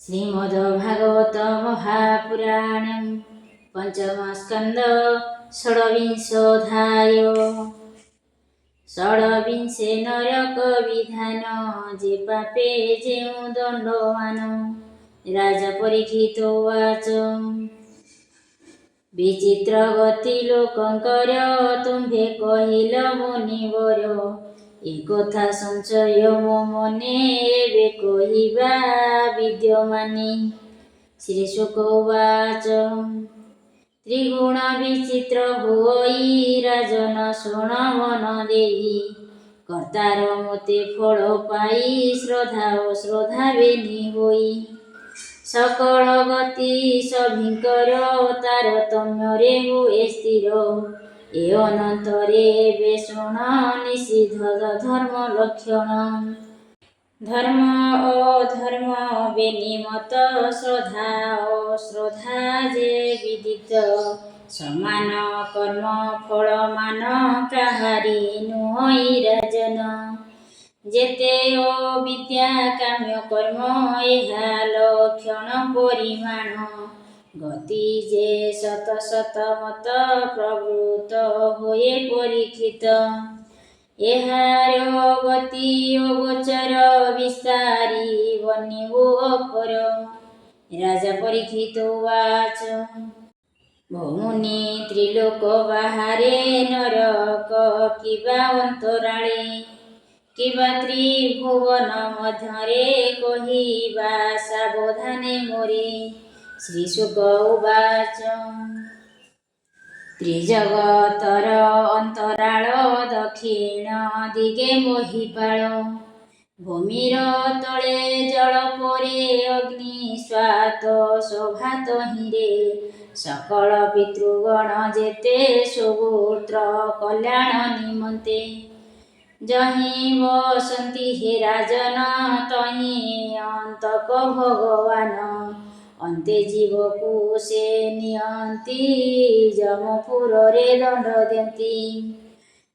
श्रीमद्भागवत महापुराणं पंचमस्कंद षड्विंशोऽध्याय। षड्विंशे नरक विधान जे पापे जेउ दंडवान। राजा परीक्षित उवाच विचित्र गति लोकंकर तुम्भे कहिल मुनिवर। एकथा संशय मो मने एबे कहिबा विद्यमानी। श्रीशुक उवाच त्रिगुण विचित्र होई राजन शुण मन देई। कर्तार मते फल पाई श्रद्धा अश्रद्धा बेनी होई। सकल गति सभिंकर तारतम्य हुए स्थिर। ए अनंतरे बेशुण निषिद्ध धर्म लक्षण। धर्म अधर्म बेनिमत श्रद्धा अश्रद्धा जे विदित। समान कर्म फल मान काहारी नुहई राजन। जेते अविद्या काम्य कर्म एहा लक्षण परिमाण। गति जे शत शत मत प्रवृत्त होए परीक्षित। एहार गति अगोचर विस्तारी बनिवो अपर। राजा परीक्षित उवाच भमुनि त्रिलोक बाहारे नरक किबा अंतराळे। किबा त्रिभुवन मध्यरे कहिबा सावधाने मोरे। श्रीशुक उवाच त्रिजगतर अंतराळ दक्षिण दिगे मोहिपाळ। भूमिर तले जल परे अग्नि स्वात शोभात हिरे। सकल पितृगण जेते सुगोत्र कल्याण निमंते। जहि बसंती हे राजन तहि अंतक भगवान। अंते जीवकु से नियंती जमपुर रे दंड देती।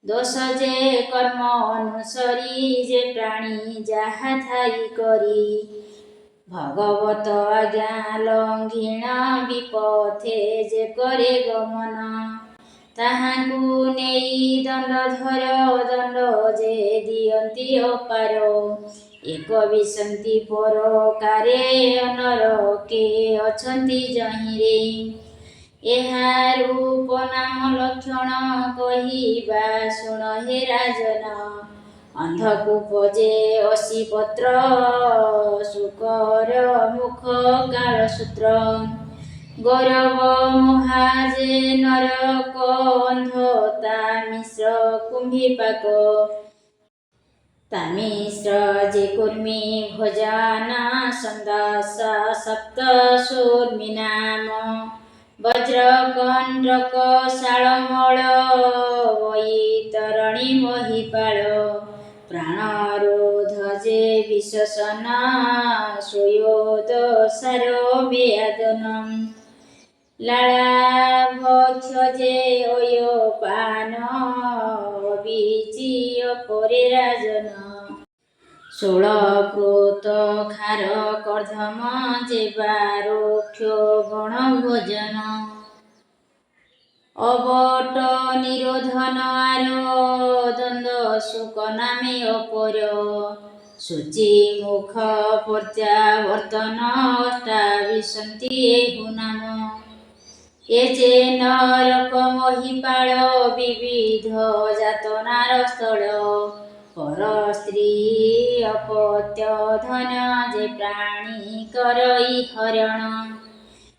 दोष जे कर्म अनुसरी जे प्राणी जाहा थाई करी। भगवत आज्ञा लंघिण विपथे जे करे गमन। ताहाकु नेई दंडधर दंड जे दियंती अपार। एक विसंती परोकारे नरके अछंती जहिरे। एहा रूप नाम लक्षण कहिबा शुण हे राजन। अंधकूप जे अशीपत्र शुकर मुख कालसूत्र। गौरव महाजे नरक अंधता मिश्र कुंभीपाक। तामिश्र जे कुर्मी भोजना संदासा सप्त सूर्मी नाम। वज्र कंडक शालमल वैतरणी महिपाल। प्राणरोध जे विशोषण सुयोद सार बेदनम। लालाभक्ष जे अयपान बीची अपरे राजन। षोलप्रोत खार कर्धम जे बारोक्ष गण भोजन। अबट निरोधन आरो दंड शुक नामे अपर। शुचि मुख प्रत्यावर्तन अष्टाविंशति एहु नाम। ए जे नरक महिपाल विविध जातनार स्थल। पर स्त्री अपत्य धन जे प्राणी करई हरण।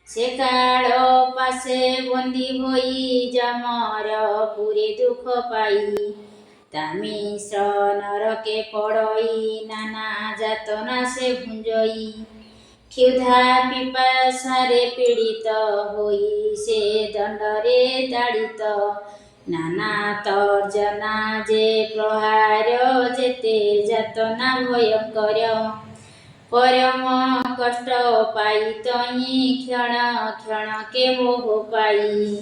से काल पासे बंदी होई जमर पुरे दुख पाई। तामिश्र नरके पड़ई नाना जातना से भुंजई। क्षुधा पिपासारे पीड़ित होई से दंडरे ताड़ित। नाना तर्जना जे प्रहार जेते जातना भयंकर। परम कष्ट पाई तहि क्षण क्षण के मोह पाई।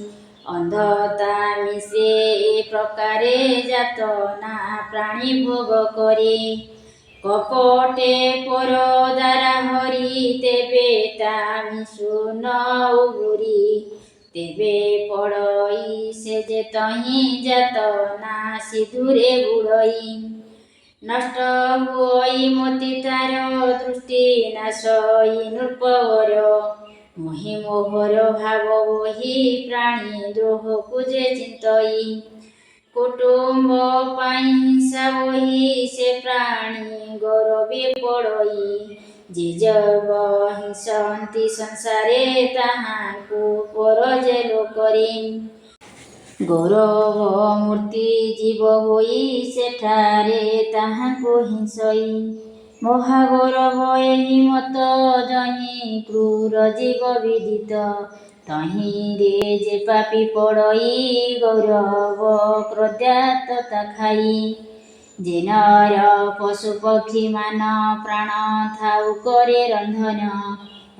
अंधता मिश्रे ए प्रकारे जातना प्राणी भोग करे। କପଟେ ପର ଦ୍ୱାରା ହରି ତେବେ ତା ମିଶୁ ନ ଉଗୁରି ତେବେ ପଡ଼ଇ ସେ ଯେ ତହିଁ ଜାତ ନା ସିଧୁରେ ବୁଡ଼ଇ ନଷ୍ଟ ହୁଅଇ ମୋତି ତାର ଦୃଷ୍ଟି ନାଶଇ ନୃପବର ମୋହି ମୋହର ଭାବ ବହି ପ୍ରାଣୀ ଦ୍ରୋହକୁ ଯେ ଚିନ୍ତଇ କୁଟୁମ୍ବ ପାଇଁ ହିଂସା ବହି ସେ ପ୍ରାଣୀ ଗୌରବେ ପଡ଼ଇ ଯେ ଜଗ ହିଂସନ୍ତି ସଂସାରେ ତାହାଙ୍କୁ ପର ଯେ ଲୋକରେ ଗୌରବ ମୂର୍ତ୍ତି ଜୀବ ହୋଇ ସେଠାରେ ତାହାଙ୍କୁ ହିଂସଇ ମହାଗୌରବ ଏହି ମତ ଯହିଁ କ୍ରୂର ଜୀବ ବିଦିତ ତହିଁରେ ଯେ ପାପୀ ପଡ଼ଇ ଗୌରବ କ୍ରୋଧାତତା ଖାଇ ଯେ ନର ପଶୁ ପକ୍ଷୀ ମାନ ପ୍ରାଣ ଥାଉ କରେ ରନ୍ଧନ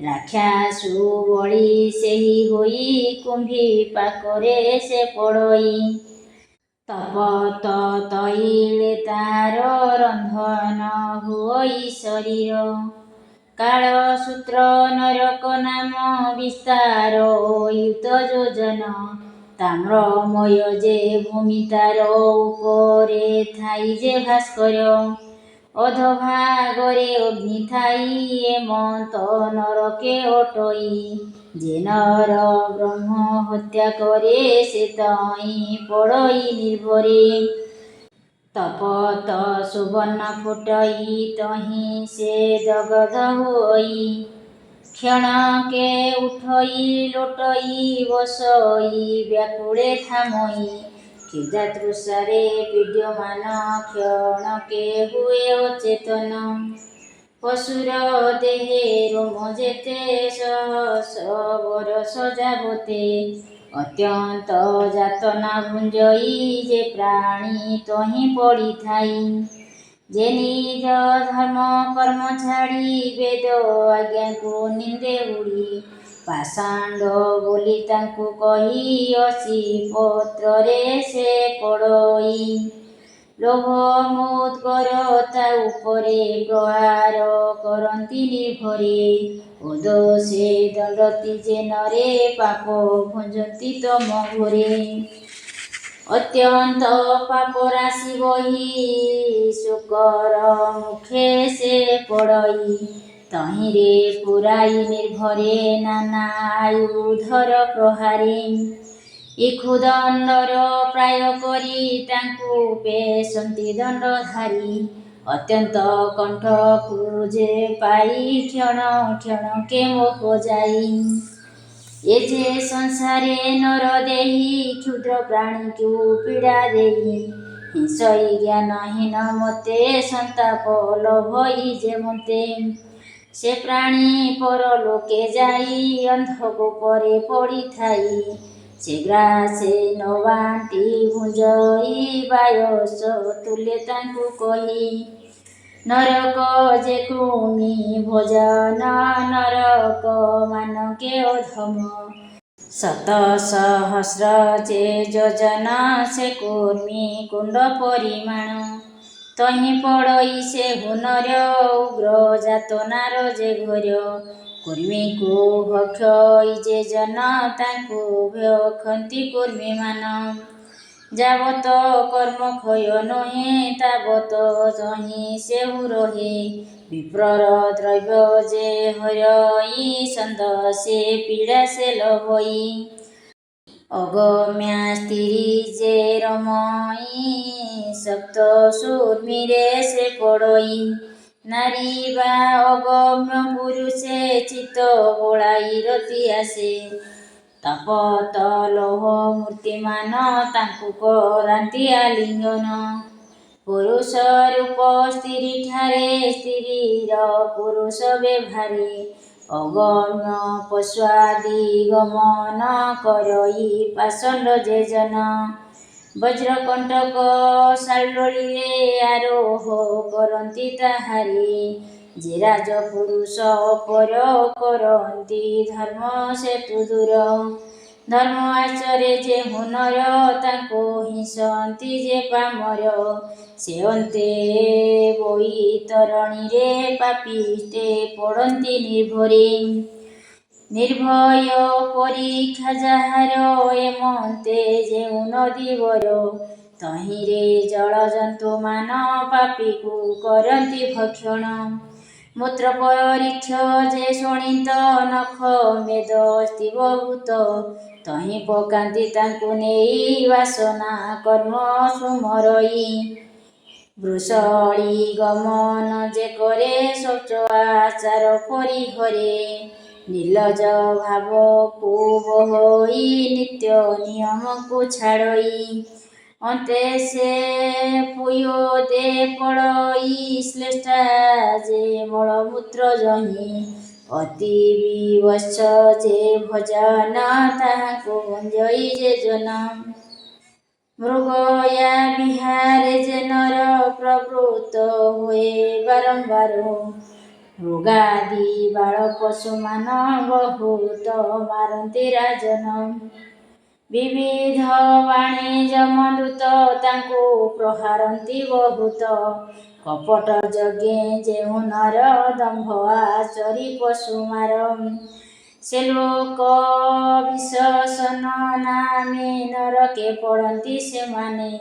ରାକ୍ଷାସୁ ବଳି ସେହି ହୋଇ କୁମ୍ଭୀ ପାକରେ ସେ ପଡ଼ଇ ତପତ ତୈଳେ ତାର ରନ୍ଧନ ହୁଅଇ ଶରୀର କାଳସୂତ୍ର ନରକ ନାମ ବିସ୍ତାର ୟୁତ ଯୋଜନ ତାମ୍ରମୟ ଯେ ଭୂମି ତାର ଉପରେ ଥାଇ ଯେ ଭାସ୍କର ଅଧଭାଗରେ ଅଗ୍ନି ଥାଇ ଏମନ୍ତ ନରକେ ଅଟଇ ଯେ ନର ବ୍ରହ୍ମ ହତ୍ୟା କରେ ସେ ତହିଁ ପଡ଼ଇ ନିର୍ଭରେ ତପତ ସୁବର୍ଣ୍ଣ ଫୁଟଇ ତହିଁ ସେ ଦଗଧ ହୁଅଇ କ୍ଷଣକେ ଉଠଇ ଲୋଟଇ ବସଇ ବ୍ୟାକୁଳେ ଥାମଇ କ୍ଷୁଧାତୃଷାରେ ପୀଡ୍ୟମାନ କ୍ଷଣକେ ହୁଏ ଅଚେତନ ପଶୁର ଦେହେ ରୋମ ଯେତେ ସହସ୍ର ବରଷ ଯାବତେ ଅତ୍ୟନ୍ତ ଯାତନା ଭୁଞ୍ଜଇ ଯେ ପ୍ରାଣୀ ତହିଁ ପଡ଼ିଥାଇ ଯେ ନିଜ ଧର୍ମ କର୍ମ ଛାଡ଼ି ବେଦ ଆଜ୍ଞାକୁ ନିନ୍ଦେ ଉଡ଼ି ପାଷାଣ୍ଡ ବୋଲି ତାଙ୍କୁ କହି ଅସି ପତ୍ରରେ ସେ ପଡ଼ଇ ଲୋଭ ମୁଦ୍ଗରତା ଉପରେ ପ୍ରହାର କରନ୍ତି ନିର୍ଭରେ ଓଦୋଷେ ଦଣ୍ଡତି ଯେ ନରେ ପାପ ଭୁଞ୍ଜନ୍ତି ତମ ଘୋରେ ଅତ୍ୟନ୍ତ ପାପ ରାଶି ବହି ଶୁକର ମୁଖେ ସେ ପଡ଼ଇ ତହିଁରେ ପୁରାଇ ନିର୍ଭରେ ନାନା ଆୟୁଧର ପ୍ରହାରେ ଇକ୍ଷୁଦଣ୍ଡର ପ୍ରାୟ କରି ତାଙ୍କୁ ପେଶନ୍ତି ଦଣ୍ଡଧାରୀ ଅତ୍ୟନ୍ତ କଣ୍ଠକୁ ଯେ ପାଇ କ୍ଷଣ କ୍ଷଣକେ ମୋହ ଯାଇ ଏ ଯେ ସଂସାରେ ନର ଦେହି କ୍ଷୁଦ୍ର ପ୍ରାଣୀକୁ ପୀଡ଼ା ଦେଇ ହିଂସଇ ଜ୍ଞାନହୀନ ମତେ ସନ୍ତାପ ଲୋଭଇ ଯେ ମତେ ସେ ପ୍ରାଣୀ ପରଲୋକେ ଯାଇ ଅନ୍ଧକୂପରେ ପଡ଼ିଥାଇ ସେ ଗ୍ରାସେ ନ ବାଣ୍ଟି ଭୁଞ୍ଜଇ ବାୟସ ତୁଲେ ତାଙ୍କୁ କହି ନରକ ଯେ କୃମି ଭୋଜନ ନରକ ମାନକେ ଅଧମ ଶତ ସହସ୍ର ଯେ ଯୋଜନ ସେ କୂର୍ମି କୁଣ୍ଡ ପରିମାଣ ତହିଁ ପଡ଼ଇ ସେ ହୁନର ଉଗ୍ର ଯାତନାର ଯେ ଘୋର କୂର୍ମୀକୁ ଭକ୍ଷଇ ଯେ ଜନ ତାଙ୍କୁ ଭକ୍ଷନ୍ତି କୂର୍ମୀମାନ ଯାବତ କର୍ମ କ୍ଷୟ ନୁହେଁ ତାବତ ଯହିଁ ସେହୁ ରହେ ବିପ୍ରର ଦ୍ରବ୍ୟ ଯେ ହରଇ ସନ୍ଦ ସେ ପୀଡ଼ା ସେ ଲୋଭଇ ଅଗମ୍ୟା ସ୍ତ୍ରୀ ଯେ ରମଇ ସପ୍ତ ଶୂର୍ମୀରେ ସେ ପଡ଼ଇ ନାରୀ ବା ଅଗମ୍ୟ ପୁରୁଷେ ଚିତ୍ତ ବୋଳାଇ ରତି ଆସେ ତପତ ଲୋହ ମୂର୍ତ୍ତିମାନ ତାଙ୍କୁ କରାନ୍ତି ଆଲିଙ୍ଗନ ପୁରୁଷ ରୂପ ସ୍ତ୍ରୀଠାରେ ସ୍ତ୍ରୀର ପୁରୁଷ ବ୍ୟବହାରେ ଅଗମ୍ୟ ପଶ୍ୱାଦି ଗମନ କରଇ ପାଷଣ୍ଡ ଯେ ଜନ ବଜ୍ରକଣ୍ଟକ ଶାଲ୍ୱଳୀରେ ଆରୋହ କରନ୍ତି ତାହାରେ ଯେ ରାଜପୁରୁଷ ପର କରନ୍ତି ଧର୍ମ ସେତୁ ଦୂର ଧର୍ମ ଆଚରେ ଯେ ହୁନର ତାଙ୍କୁ ହିଂସନ୍ତି ଯେ ପାମର। ସେ ଅନ୍ତେ ବୈତରଣୀରେ ପାପିଷ୍ଟେ ପଡ଼ନ୍ତି ନିର୍ଭରେ। ନିର୍ଭୟ ପରୀକ୍ଷା ଯାହାର ଏମନ୍ତେ ଯେଉଁ ନଦୀବର। ତହିଁରେ ଜଳଜନ୍ତୁମାନ ପାପୀକୁ କରନ୍ତି ଭକ୍ଷଣ। ମୂତ୍ର ପରୀକ୍ଷ ଯେ ଶୋଣିତ ନଖ ମେଦ ଅସ୍ଥି ବହୁତ। ତହିଁ ପକାନ୍ତି ତାଙ୍କୁ ନେଇ ବାସନା କର୍ମ ସୁମରଇ। ବୃଷଳି ଗମନ ଯେ କରେ ଶୌଚ ଆଚାର ପରିହରେ। ନିର୍ଲଜ ଭାବକୁ ବହଇ ନିତ୍ୟ ନିୟମକୁ ଛାଡ଼ଇ। ଅନ୍ତେ ସେ ପୁୟୋଦେ ପଳଇ ଶ୍ଲେଷ୍ଠା ଯେ ମଳମୂତ୍ର ଯହିଁ। ଅତି ବିବତ୍ସ ଯେ ଭଜନ ତାହାଙ୍କୁ ଭଞ୍ଜଇ ଯେ ଜନ। ମୃଗୟା ବିହାରେ ଯେ ନର ପ୍ରବୃତ୍ତ ହୁଏ ବାରମ୍ବାର। ମୃଗାଦି ବାଳ ପଶୁମାନ ବହୁତ ମାରନ୍ତି ରାଜନ। ବିବିଧ ବାଣୀ ଯମଦୂତ ତାଙ୍କୁ ପ୍ରହାରନ୍ତି ବହୁତ। କପଟ ଯଜ୍ଞେ ଯେଉଁ ନର ଦମ୍ଭ ଆଚରି ପଶୁ ମାର। ସେ ଲୋକ ବିଶୋଷଣ ନାମେ ନରକେ ପଡ଼ନ୍ତି ସେମାନେ।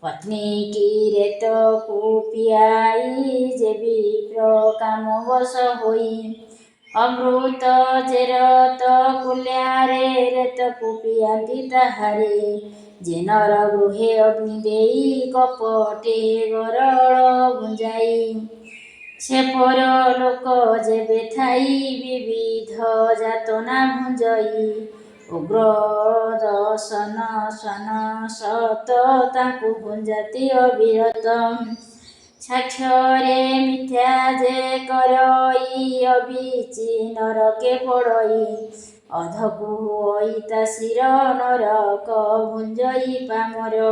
ପତ୍ନୀ କି ରେତକୁ ପିଆଇ ଯେ ବିପ୍ର କାମବଶ ହୋଇ। ଅମୃତ ଯେ ରତ କୁଲ୍ୟାରେ ରେତକୁ ପିଆନ୍ତି ତାହାରେ। ଯେ ନର ଗୃହେ ଅଗ୍ନି ଦେଇ କପଟେ ଗରଳ ଭୁଞ୍ଜାଇ। ସେ ପରଲୋକ ଯେବେ ଥାଇ ବିବିଧ ଯାତନା ଭୁଞ୍ଜଇ। ଉଗ୍ର ଦଶନ ଶ୍ୱାନ ସତ ତାଙ୍କୁ ଭୁଞ୍ଜାତି ଅବିରତ। ସାକ୍ଷ୍ୟରେ ମିଥ୍ୟା ଯେ କରଇ ଅବିଚି ନରକେ ପଡ଼ଇ। ଅଧକୁ ଐତାଶିର ନରକ ଭୁଞ୍ଜଇ ପାମର।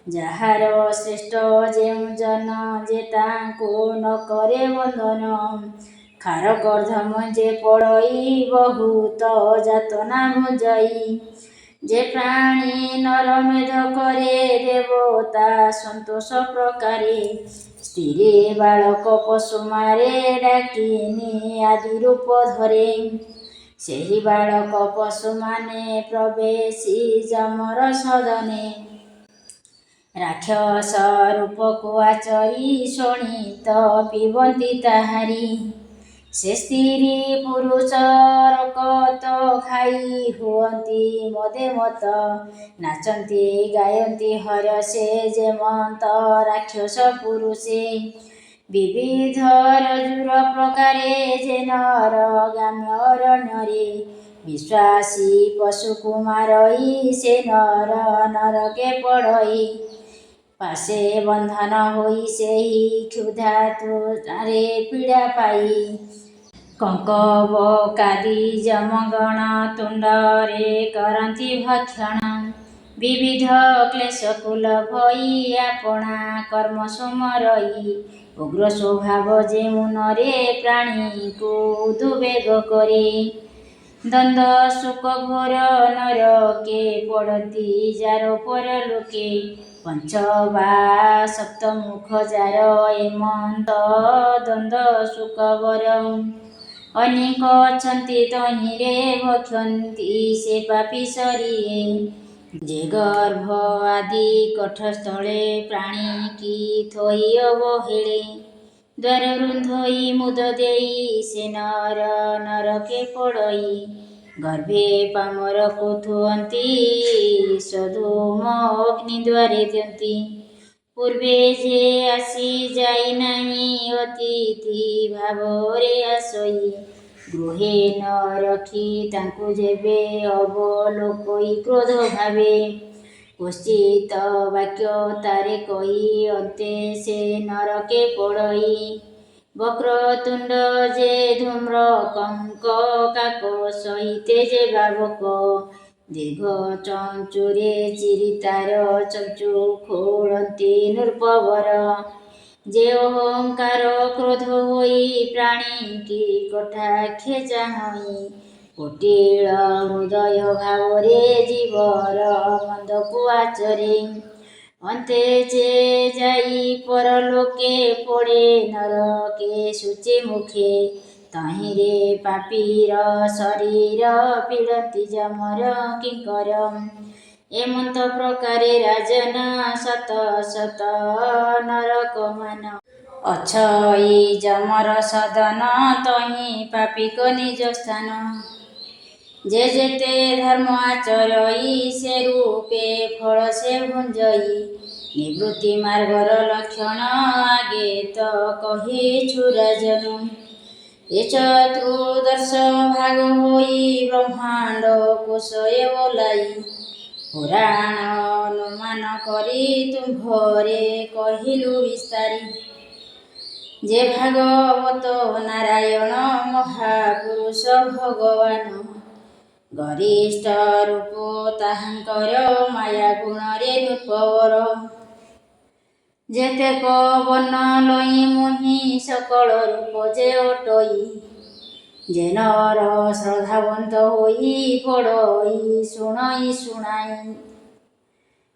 ଯାହାର ଶ୍ରେଷ୍ଠ ଯେଉଁ ଜନ ଯେ ତାଙ୍କୁ ନ କରେ ବନ୍ଦନ। ଖାର କର୍ଦ୍ଦମ ଯେ ପଡ଼ଇ ବହୁତ ଯାତନା ଭୁଞ୍ଜଇ। ଯେ ପ୍ରାଣୀ ନରମେଧ କରେ ଦେବତା ସନ୍ତୋଷ ପ୍ରକାରେ। ସ୍ତ୍ରୀ ବାଳକ ପଶୁ ମାରେ ଡାକିନୀ ଆଦି ରୂପ ଧରେ। ସେହି ବାଳକ ପଶୁମାନେ ପ୍ରବେଶି ଯମର ସଦନେ। ରାକ୍ଷସ ରୂପକୁ ଆଚରି ଶୋଣିତ ପିବନ୍ତି ତାହାରି। ସେ ସ୍ତ୍ରୀ ପୁରୁଷ ରକତ ଖାଇ ହୁଅନ୍ତି ମଦେ ମତ୍ତ। ନାଚନ୍ତି ଗାୟନ୍ତି ହରଷେ ଯେମନ୍ତ ରାକ୍ଷସ ପୁରୁଷେ। ବିବିଧ ରଜୁର ପ୍ରକାରେ ଯେ ନର ଗ୍ରାମ୍ୟ ଅରଣ୍ୟରେ। ବିଶ୍ୱାସୀ ପଶୁକୁ ମାରଇ ସେ ନର ନରକେ ପଡ଼ଇ। ପାଶେ ବନ୍ଧନ ହୋଇ ସେହି କ୍ଷୁଧା ତୃଷ୍ଣାରେ ପୀଡ଼ା ପାଇ। କଙ୍କବକାଦି ଯମଗଣ ତୁଣ୍ଡରେ କରନ୍ତି ଭକ୍ଷଣ। ବିବିଧ କ୍ଲେଶକୁ ଲଭଇ ଆପଣା କର୍ମ ସୁମରଇ। ଉଗ୍ର ସ୍ୱଭାବ ଯେଉଁ ନରେ ପ୍ରାଣୀକୁ ଉଦୁବେଗ କରେ। ଦ୍ୱନ୍ଦ ଶୋକ ଘୋର ନରକେ ପଡ଼ନ୍ତି ଯାର ପରଲୋକେ। ପଞ୍ଚ ବା ସପ୍ତମୁଖ ଯାର ଏମନ୍ତ ଦ୍ୱନ୍ଦ ଶୋକ ବର। ଅନେକ ଅଛନ୍ତି ତହିଁରେ ଭକ୍ଷନ୍ତି ସେ ପାପୀ ସରିଏ। ଯେ ଗର୍ଭ ଆଦି କଠସ୍ଥଳେ ପ୍ରାଣୀ କି ଥୋଇ ଅବହେଳେ। ଦ୍ୱାର ରୁନ୍ଧଇ ମୁଦ ଦେଇ ସେ ନର ନରକେ ପଡ଼ଇ। ଗର୍ଭେ ପାମରକୁ ଥୁଅନ୍ତି ସ୍ୱଧୂମ ଅଗ୍ନି ଦ୍ୱାରେ ଦିଅନ୍ତି। ପୂର୍ବେ ଯେ ଆସି ଯାଇ ନାହିଁ ଅତିଥି ଭାବରେ ଆସଇ। ଗୃହେ ନ ରଖି ତାଙ୍କୁ ଯେବେ ଅବଲୋକଇ କ୍ରୋଧ ଭାବେ। କ୍ୱଚିତ ବାକ୍ୟ ତାରେ କହି ଅନ୍ତେ ସେ ନରକେ ପଡ଼ଇ। ବକ୍ରତୁଣ୍ଡ ଯେ ଧୂମ୍ର କଙ୍କ କାକ ସହିତେ ଯେ ବାବକ। ଦୀର୍ଘ ଚଞ୍ଚୁରେ ଚିରି ତାର ଚଞ୍ଚୁ ଖୋଳନ୍ତି ନୃପବର। ଯେ ଅହଙ୍କାର କ୍ରୋଧ ହୋଇ ପ୍ରାଣୀ କି କଟାକ୍ଷେ ଚାହଁ। କୁଟିଳ ହୃଦୟ ଭାବରେ ଜୀବର ମନ୍ଦକୁ ଆଚରେ। ଅନ୍ତେ ଯେ ଯାଇ ପରଲୋକେ ପଡ଼େ ନରକେ ସୂଚି ମୁଖେ। ତହିଁରେ ପାପୀର ଶରୀର ପୀଡ଼ନ୍ତି ଯମର କିଙ୍କର। ଏମନ୍ତ ପ୍ରକାରେ ରାଜନ ଶତ ଶତ ନରକମାନ। ଅଛଇ ଯମର ସଦନ ତହିଁ ପାପୀକ ନିଜ ସ୍ଥାନ। ଯେ ଯେତେ ଧର୍ମ ଆଚରଇ ସେ ରୂପେ ଫଳ ସେ ଭୁଞ୍ଜଇ। ନିବୃତ୍ତି ମାର୍ଗର ଲକ୍ଷଣ ଆଗେ ତ କହିଛୁ ରାଜନ। ଏ ଚତୁର୍ଦଶ ଭାଗ ହୋଇ ବ୍ରହ୍ମାଣ୍ଡ କୋଶଏ ବୋଲାଇ। ପୁରାଣ ଅନୁମାନ କରି ତୁମ୍ଭରେ କହିଲୁ ବିସ୍ତାରି। ଯେ ଭାଗବତ ନାରାୟଣ ମହାପୁରୁଷ ଭଗବାନ। ଗରିଷ୍ଠ ରୂପ ତାହାଙ୍କର ମାୟା ଗୁଣରେ ନୃପବର। ଯେତେକ ବର୍ଣ୍ଣ ଲଇ ମୁହିଁ ସକଳ ରୂପ ଯେ ଅଟଇ। ଯେ ନର ଶ୍ରଦ୍ଧାବନ୍ତ ହୋଇ ପଡ଼ଇ ଶୁଣଇ ଶୁଣାଇ।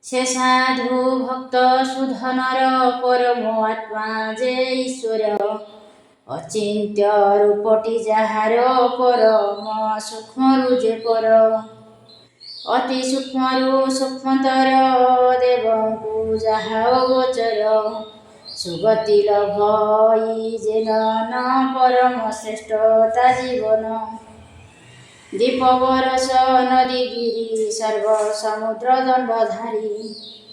ସେ ସାଧୁ ଭକ୍ତ ଶୁଦ୍ଧ ନର ପରମ ଆତ୍ମା ଯେ ଈଶ୍ୱର। ଅଚିନ୍ତ୍ୟ ରୂପଟି ଯାହାର ପରମ ସୂକ୍ଷ୍ମରୁ ଯେ ପର। ଅତି ସୂକ୍ଷ୍ମରୁ ସୂକ୍ଷ୍ମତର ଦେବଙ୍କୁ ଯାହା ଅଗୋଚର। ସୁଗତି ଲଭଇ ଯେ ନନ ପରମ ଶ୍ରେଷ୍ଠ ତା ଜୀବନ। ଦୀପ ବରଷ ନଦୀ ଗିରି ସର୍ବ ସମୁଦ୍ର ଦଣ୍ଡଧାରୀ।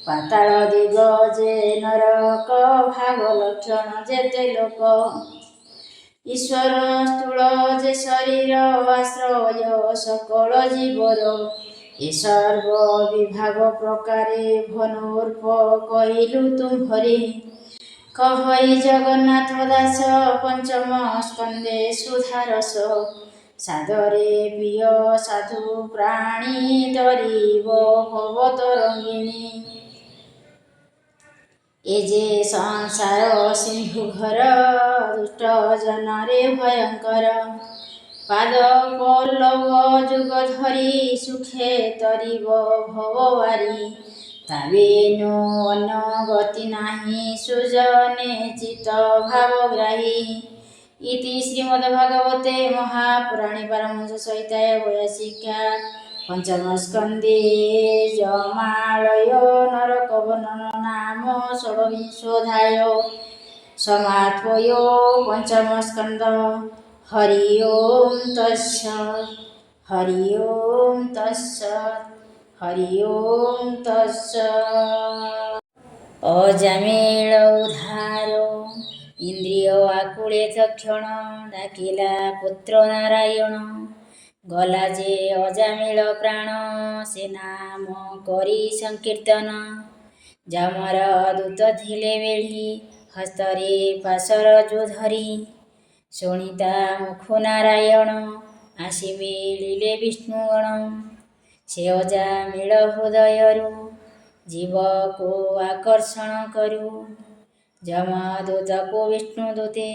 ପାତାଳ ଦିଗ ଯେ ନରକ ଭାଗ ଲକ୍ଷଣ ଯେତେ ଲୋକ। ଈଶ୍ୱର ସ୍ଥୂଳ ଯେ ଶରୀର ଆଶ୍ରୟ ସକଳ ଜୀବର। ଏ ସର୍ବ ବିଭାଗ ପ୍ରକାରେ ଭନୁରୂପ କହିଲୁ ତୁମ୍ଭରେ। କହଇ ଜଗନ୍ନାଥ ଦାସ ପଞ୍ଚମ ସ୍କନ୍ଧେ ସୁଧାରସ। ସାଦରେ ପ୍ରିୟ ସାଧୁ ପ୍ରାଣୀ ତରିବ ଭବ ତରଙ୍ଗିଣୀ। ଏ ଯେ ସଂସାର ସିନ୍ଧୁ ଘର ଦୁଷ୍ଟ ଜନରେ ଭୟଙ୍କର। ପାଦ ପଲ୍ଲବ ଯୁଗ ଧରି ସୁଖେ ତରିବ ଭବ ବାରି। ତା ବିନୁ ଅନ୍ୟ ଗତି ନାହିଁ ସୁଜନେ ଚିତ୍ତ ଭାବଗ୍ରାହୀ। ଇତି ଶ୍ରୀମଦ୍ଭାଗବତେ ମହାପୁରାଣେ ପାରମହଂସ ସଂହିତାୟ ବୈୟାସିକା ପଞ୍ଚମ ସ୍କନ୍ଧେ ଯମାଳୟ ନରକ ବର୍ଣ୍ଣନ ନାମ ଷୋଡ଼ବିଂଶୋऽଧ୍ୟାୟ ସମାପ୍ତୟ। ପଞ୍ଚମ ସ୍କନ୍ଧ। ହରି ଓಂ ତତ୍ସତ୍। ହରି ଓಂ ତତ୍ସତ୍। ହରି ଓಂ ତତ୍ସତ୍। ଅଜାମିଳ ଉଦ୍ଧାର। ଇନ୍ଦ୍ରିୟ ଆକୁଳେ ତକ୍ଷଣ ଡାକିଲା ପୁତ୍ର ନାରାୟଣ। ଗଲା ଯେ ଅଜାମିଳ ପ୍ରାଣ ସେ ନାମ କରି ସଂକୀର୍ତ୍ତନ। ଯମର ଦୂତ ଥିଲେ ବେଢ଼ି ହସ୍ତରେ ପାଶର ଯୋ ଧରି। ଶୁଣି ତା ମୁଖୁ ନାରାୟଣ ଆସି ମିଳିଲେ ବିଷ୍ଣୁଗଣ। ସେ ଅଜାମିଳ ହୃଦୟରୁ ଜୀବକୁ ଆକର୍ଷଣ କରୁ। ଯମଦୂତକୁ ବିଷ୍ଣୁ ଦୂତେ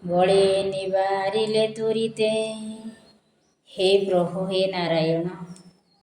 ବଳେ ନିବାରିଲେ ତୁରିତେ। ହେ ପ୍ରଭୁ ହେ ନାରାୟଣ।